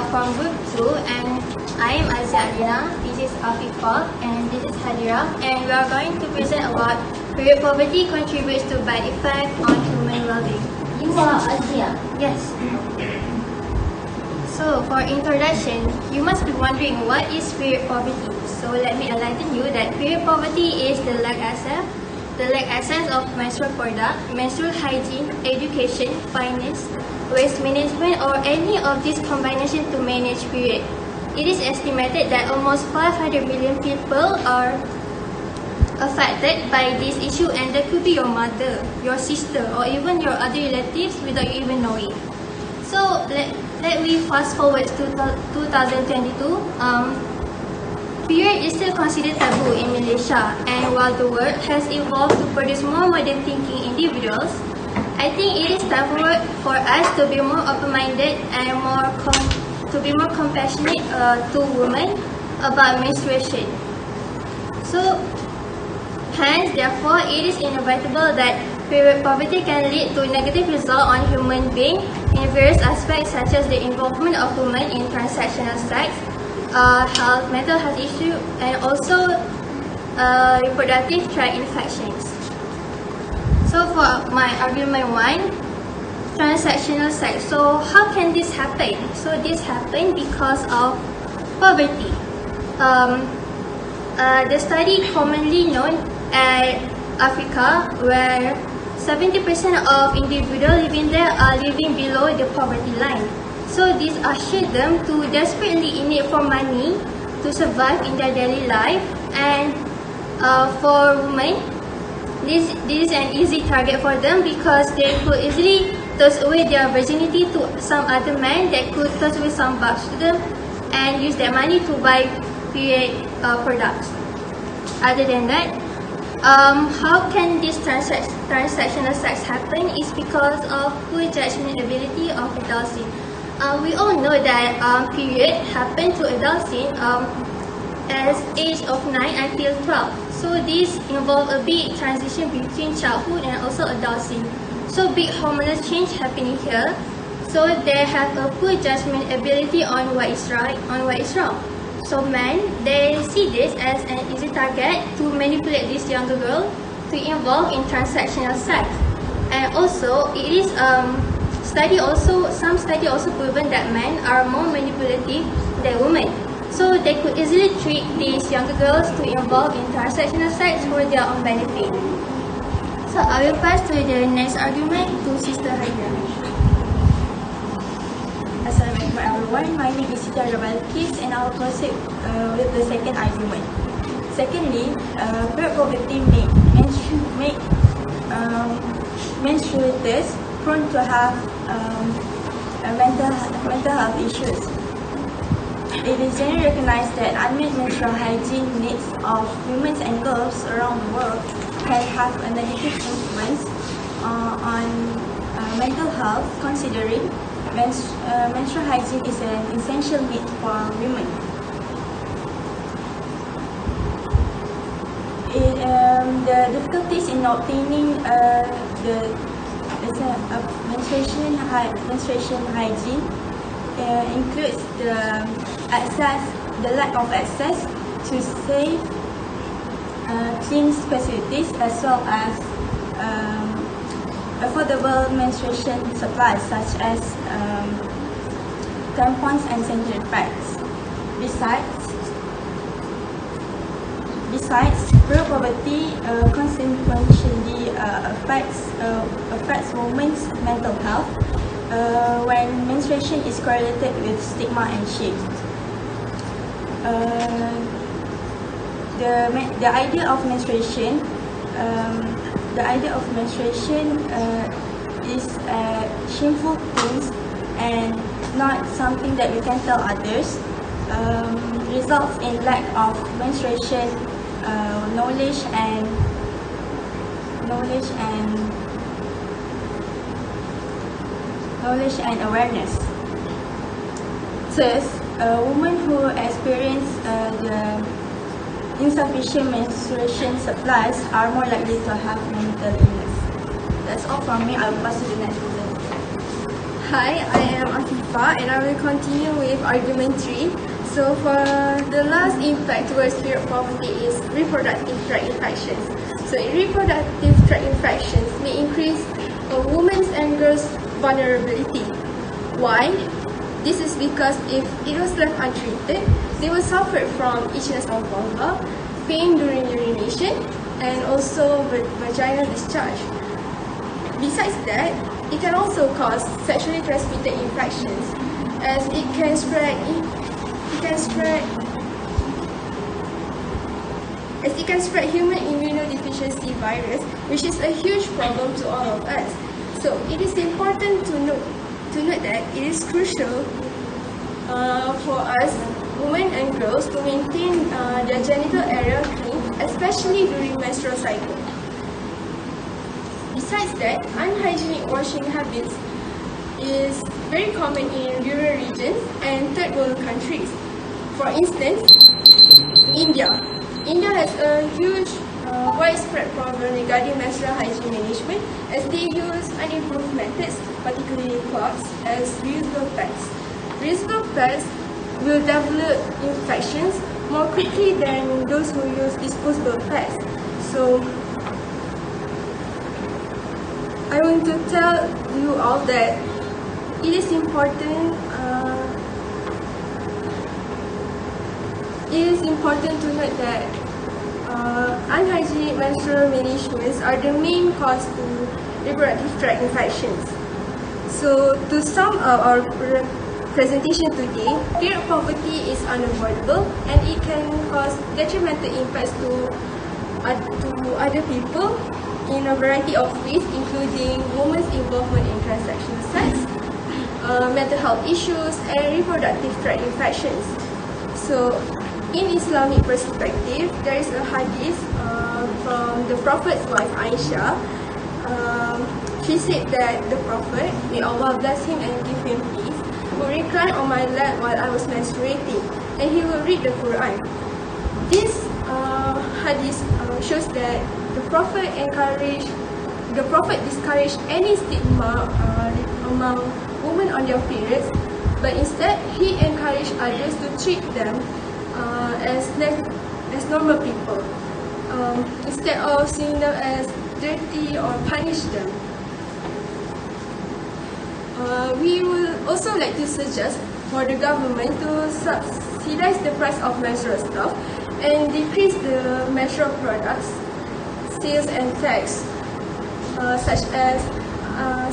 from Group 2, and I am AZIA, this is AFIFAH, and this is HADIRAH, and we are going to present about period poverty contributes to bad effect on human well-being. You are AZIA? Yes. So, for introduction, you must be wondering what is period poverty. So, let me enlighten you that period poverty is the lack access of menstrual product, menstrual hygiene, education, finance, waste management, or any of these combination to manage period. It is estimated that almost 500 million people are affected by this issue, and that could be your mother, your sister, or even your other relatives without you even knowing. So let me fast forward to 2022. Period is still considered taboo in Malaysia, and while the world has evolved to produce more modern thinking individuals, I think it is time for us to be more open-minded and to be more compassionate to women about menstruation. So, hence, therefore, it is inevitable that period poverty can lead to negative result on human being in various aspects, such as the involvement of women in transactional sex, mental health issue, and also reproductive tract infections. So for my argument 1, transactional sex. So how can this happen? So this happen because of poverty. The study commonly known as Africa, where 70% of individuals living there are living below the poverty line. So this ushered them to desperately in need for money to survive in their daily life, and for women, this is an easy target for them because they could easily toss away their virginity to some other man that could toss away some bucks to them and use that money to buy period products. Other than that, how can this transactional sex happen is because of poor judgment ability of adults. We all know that period happen to adults as age of 9 until 12. So this involve a big transition between childhood and also adulthood. So big hormonal change happening here. So they have a poor judgment ability on what is right, on what is wrong. So men, they see this as an easy target to manipulate this younger girl to involve in transactional sex. And also, it is some study also proven that men are more manipulative than women. So they could easily trick these younger girls to involve in transactional sex for their own benefit. So I will pass to the next argument to Sister HADIRAH. Assalamualaikum everyone, my name is BALQIS, and I will proceed with the second argument. Secondly, period poverty make menstruators prone to have mental health issues. It is generally recognized that unmet menstrual hygiene needs of women and girls around the world can have a negative influence on mental health, considering menstrual hygiene is an essential need for women. The difficulties in obtaining menstruation hygiene includes the lack of access to safe, clean facilities, as well as affordable menstruation supplies such as tampons and sanitary pads. Besides, period poverty consequently affects women's mental health when menstruation is correlated with stigma and shame. The idea of menstruation is a shameful thing and not something that we can tell others. Results in lack of menstruation knowledge and awareness. Thus, women who experience the insufficient menstruation supplies are more likely to have mental illness. That's all from me. I will pass to the next presenter. Hi, I am AFIFAH and I will continue with argument 3. So for the last impact towards period poverty is reproductive tract infections. So reproductive tract infections may increase a woman's and girls' vulnerability. Why? This is because if it was left untreated, they will suffer from itchiness of vulva, pain during urination, and also vaginal discharge. Besides that, it can also cause sexually transmitted infections, as it can spread human immunodeficiency virus, which is a huge problem to all of us. So it is important to note that it is crucial for us, women and girls, to maintain their genital area clean, especially during menstrual cycle. Besides that, unhygienic washing habits is very common in rural regions and third world countries. For instance, India has a huge widespread problem regarding menstrual hygiene management, as they use unimproved methods, particularly cloths, as reusable pads. Reusable pads will develop infections more quickly than those who use disposable pads. So I want to tell you all that it is important to note that unhygienic menstrual managements are the main cause to reproductive tract infections. So to sum up our presentation today, period poverty is unavoidable and it can cause detrimental impacts to other people in a variety of ways, including women's involvement in transsexual sex, mental health issues, and reproductive tract infections. So, in Islamic perspective, there is a hadith from the Prophet's wife Aisha. She said that the Prophet, may Allah bless him and give him peace, would recline on my lap while I was menstruating, and he would read the Quran. This hadith shows that the Prophet discouraged any stigma among women on their periods, but instead he encouraged others to treat them as normal people, instead of seeing them as dirty or punish them. We will also like to suggest for the government to subsidize the price of menstrual stuff and decrease the menstrual products sales and tax, such as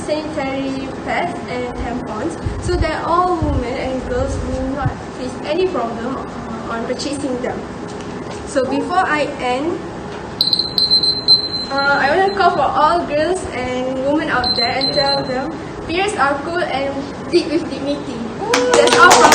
sanitary pads and tampons, so that all women and girls will not face any problem on purchasing them. So before I end, I want to call for all girls and women out there and tell them periods are cool and deep with dignity. That's all.